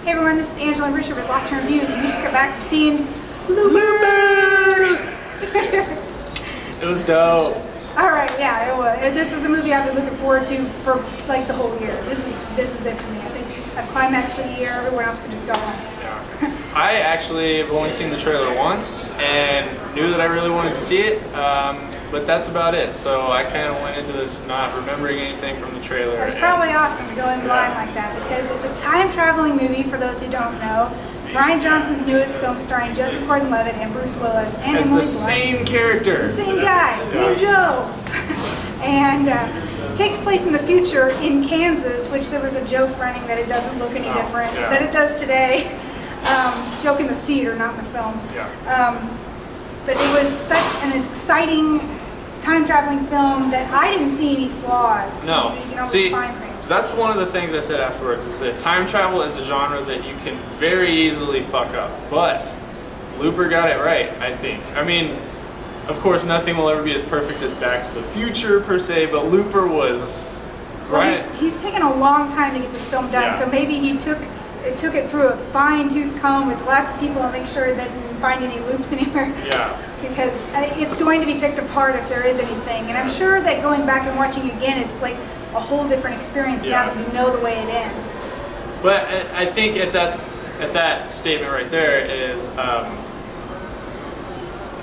Hey everyone, this is Angela and Richard with Lost in Reviews, and we just got back from seeing LOOPER! It was dope. Alright, yeah, it was. This is a movie I've been looking forward to for like the whole year. This is it for me. I think I've climaxed for the year, everyone else can just go home. Yeah. I actually have only seen the trailer once and knew that I really wanted to see it, but that's about it. So I kind of went into this not remembering anything from the trailer. It's probably awesome to go in blind like that because it's a time-traveling movie, for those who don't know. It's Rian Johnson's newest film starring Joseph Gordon-Levitt and Bruce Willis and Emily Blunt. It's the same character. It's the same guy, named Joe. And it takes place in the future in Kansas, which there was a joke running that it doesn't look any different than it does today. Joke in the theater, not in the film. But it was such an exciting time-traveling film that I didn't see any flaws. No. You can always See, find things. that's one of the things I said afterwards, is that time travel is a genre that you can very easily fuck up. But Looper got it right, I think. I mean, of course, nothing will ever be as perfect as Back to the Future, per se, but Looper was... Well, he's taken a long time to get this film done, so maybe he took it through a fine-tooth comb with lots of people and make sure that didn't find any loops anywhere. Yeah. Because it's going to be picked apart if there is anything. And I'm sure that going back and watching again is like a whole different experience now that you know the way it ends. But I think at that statement right there is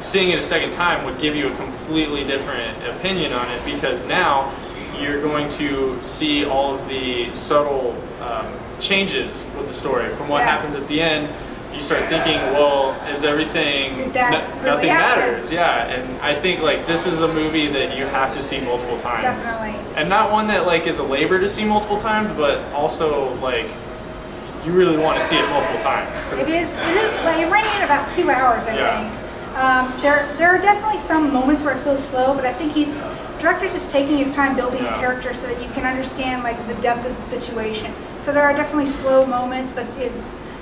seeing it a second time would give you a completely different opinion on it, because now you're going to see all of the subtle changes with the story. From what happens at the end, you start thinking, well, is everything, nothing matters. Yeah, and I think like this is a movie that you have to see multiple times. Definitely. And not one that like is a labor to see multiple times, but also like you really want to see it multiple times. It is like, it ran in about 2 hours, I think. There are definitely some moments where it feels slow, but I think the director's just taking his time building the character so that you can understand like the depth of the situation. So there are definitely slow moments, but it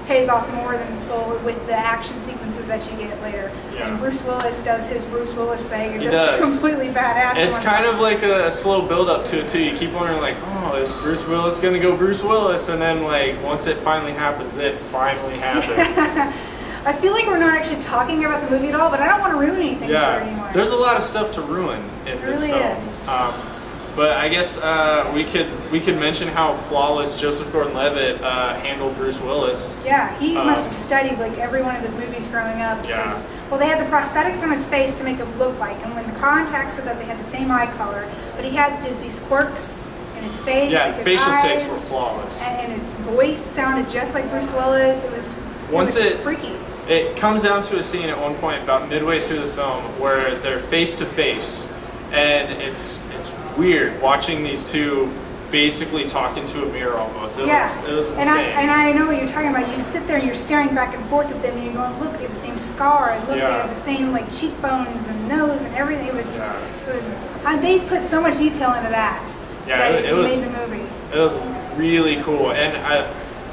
pays off more than full with the action sequences that you get later. And Bruce Willis does his Bruce Willis thing and just completely badass. It's kind of like a slow build up to it too. You keep wondering like, oh, is Bruce Willis gonna go Bruce Willis? And then like once it finally happens, it finally happens. I feel like we're not actually talking about the movie at all, but I don't want to ruin anything for it anymore. There's a lot of stuff to ruin in this film. Is. But I guess we could mention how flawless Joseph Gordon-Levitt handled Bruce Willis. Yeah, he must have studied like every one of his movies growing up. Because, well, they had the prosthetics on his face to make him look like him. When the contacts said that they had the same eye color, but he had just these quirks in his face. Yeah, like his facial eyes, tics were flawless. And his voice sounded just like Bruce Willis. It was freaky. It comes down to a scene at one point about midway through the film where they're face to face, and it's weird watching these two basically talking to a mirror almost. It was insane. And I know what you're talking about. You sit there and you're staring back and forth at them and you're going, look, they have the same scar, and look, they have the same like cheekbones and nose and everything. It was they put so much detail into that. It made the movie. It was really cool, and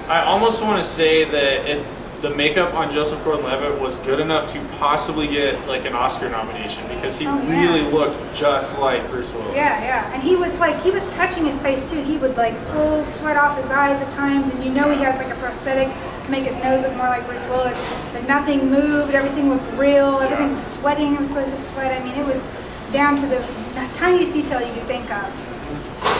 I almost want to say that the makeup on Joseph Gordon-Levitt was good enough to possibly get like an Oscar nomination, because he really looked just like Bruce Willis. Yeah, and he was touching his face too. He would like pull sweat off his eyes at times, and you know he has like a prosthetic to make his nose look more like Bruce Willis. But nothing moved, everything looked real, everything was sweating. It was supposed to sweat. I mean, it was down to the tiniest detail you could think of.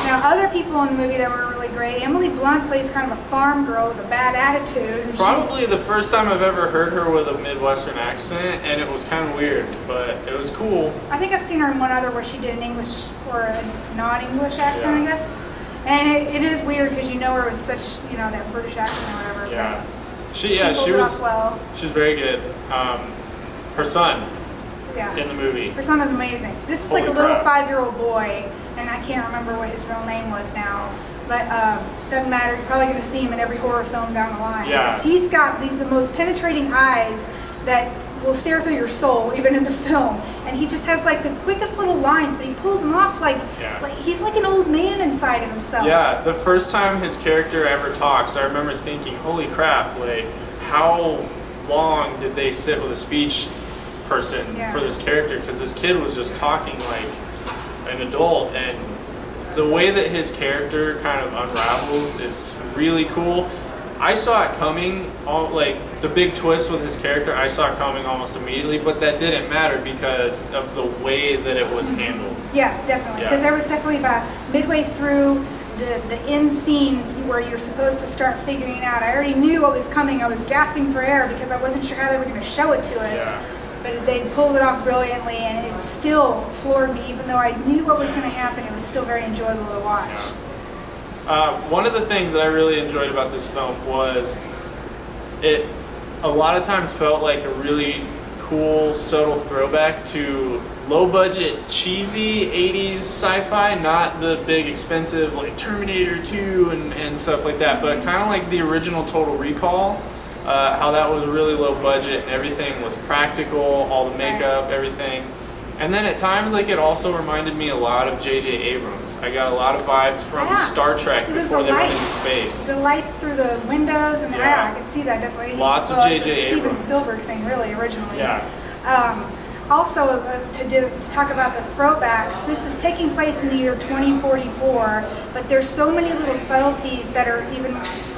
Now, other people in the movie that were really great, Emily Blunt plays kind of a farm girl with a bad attitude. Probably the first time I've ever heard her with a Midwestern accent, and it was kind of weird, but it was cool. I think I've seen her in one other where she did an English or a non-English accent, I guess. And it is weird because you know her with such, that British accent or whatever. Yeah. She was well. She was very good. Her son in the movie. Her son is amazing. This is like a little 5-year-old boy, and I can't remember what his real name was now, but doesn't matter. You're probably going to see him in every horror film down the line. Yeah. He's got the most penetrating eyes that will stare through your soul, even in the film. And he just has like the quickest little lines, but he pulls them off like he's like an old man inside of himself. Yeah, the first time his character ever talks, I remember thinking, holy crap, like how long did they sit with a speech person for this character? Because this kid was just talking like an adult, and the way that his character kind of unravels is really cool. I saw it coming, like the big twist with his character, I saw it coming almost immediately, but that didn't matter because of the way that it was handled. Yeah, definitely. Because there was definitely about midway through the end scenes where you're supposed to start figuring out. I already knew what was coming. I was gasping for air because I wasn't sure how they were going to show it to us. Yeah. But they pulled it off brilliantly, and it still floored me. Even though I knew what was going to happen, it was still very enjoyable to watch. Yeah. One of the things that I really enjoyed about this film was it a lot of times felt like a really cool, subtle throwback to low-budget, cheesy 80s sci-fi, not the big, expensive like Terminator 2 and stuff like that, but kind of like the original Total Recall, how that was really low budget and everything was practical, all the makeup, everything. And then at times, like, it also reminded me a lot of J.J. Abrams. I got a lot of vibes from Star Trek before they went into space. The lights through the windows, and I could see that definitely. Lots of J.J. Abrams. Steven Spielberg thing, really, originally. Yeah. Also, to talk about the throwbacks, this is taking place in the year 2044, but there's so many little subtleties that are even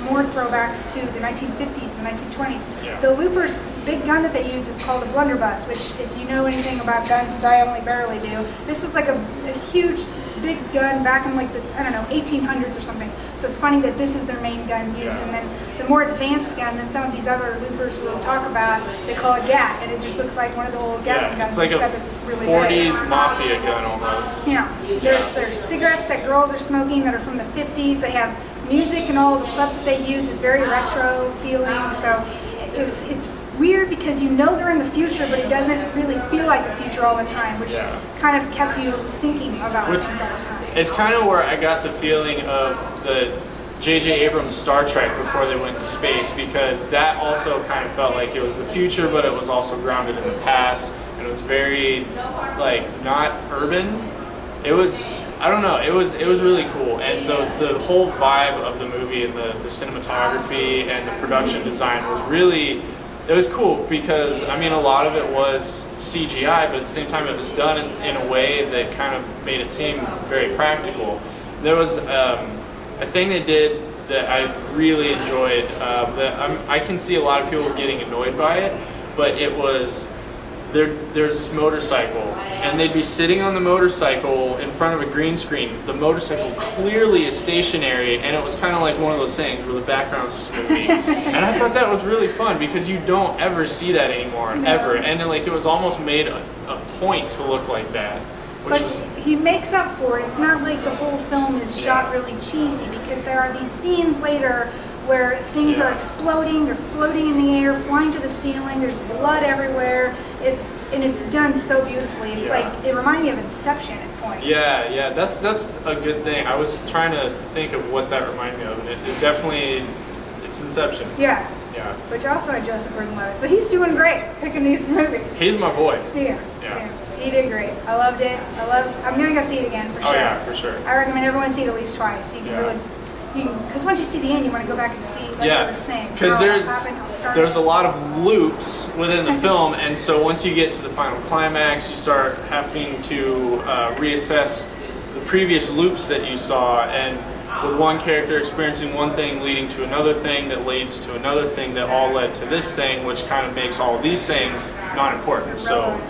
more throwbacks to the 1950s, the 1920s. Yeah. The Looper's big gun that they use is called a blunderbuss, which if you know anything about guns, which I only barely do, this was like a huge, big gun back in like the, 1800s or something. So it's funny that this is their main gun used, and then the more advanced gun than some of these other Loopers we'll talk about, they call a Gat, and it just looks like one of the old Gatling guns, it's like except a it's really 40s big. mafia gun almost. There's cigarettes that girls are smoking that are from the 50s. They have music, and all the clubs that they use is very retro feeling. So it's weird because you know they're in the future, but it doesn't really feel like the future all the time, which kind of kept you thinking about things all the time. It's kind of where I got the feeling of the J.J. Abrams Star Trek before they went to space, because that also kind of felt like it was the future, but it was also grounded in the past, and it was very, like, not urban. It was, I don't know, it was really cool, and the whole vibe of the movie and the cinematography and the production design was really, it was cool because, I mean, a lot of it was CGI, but at the same time it was done in a way that kind of made it seem very practical. There was a thing they did that I really enjoyed, that I can see a lot of people getting annoyed by it, but it was, there's this motorcycle, and they'd be sitting on the motorcycle in front of a green screen. The motorcycle clearly is stationary, and it was kind of like one of those things where the background's just moving. And I thought that was really fun because you don't ever see that anymore, ever. And then, like, it was almost made a point to look like that. But he makes up for it. It's not like the whole film is shot really cheesy, because there are these scenes later where things are exploding, they're floating in the air, flying to the ceiling, there's blood everywhere. It's done so beautifully. It's like, it reminded me of Inception at points. Yeah, that's a good thing. I was trying to think of what that reminded me of, and it definitely, it's Inception. Yeah. Which also had Joseph Gordon-Levitt, so he's doing great picking these movies. He's my boy. Yeah. He did great. I loved it. I'm gonna go see it again for sure. Oh yeah, for sure. I recommend everyone see it at least twice. You can really, because once you see the end, you want to go back and see, like we were saying. Because there's a lot of loops within the film, and so once you get to the final climax, you start having to reassess the previous loops that you saw, and with one character experiencing one thing leading to another thing that leads to another thing that all led to this thing, which kind of makes all of these things not important. So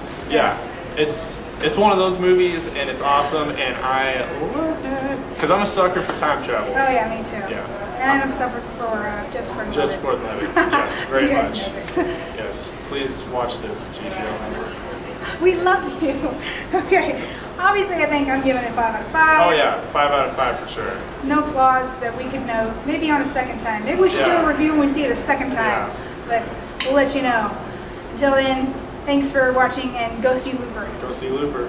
it's one of those movies, and it's awesome, and I loved it because I'm a sucker for time travel. Oh yeah, me too. Yeah. And I'm a sucker for Joseph Gordon-Levitt. Yes, very much. Know this. Yes, please watch this, GGL. We love you. Okay. Obviously, I think I'm giving it 5 out of 5. Oh yeah, 5 out of 5 for sure. No flaws that we could note. Maybe on a second time. Maybe we should do a review when we see it a second time. But we'll let you know. Until then, thanks for watching, and go see Looper. Go see Looper.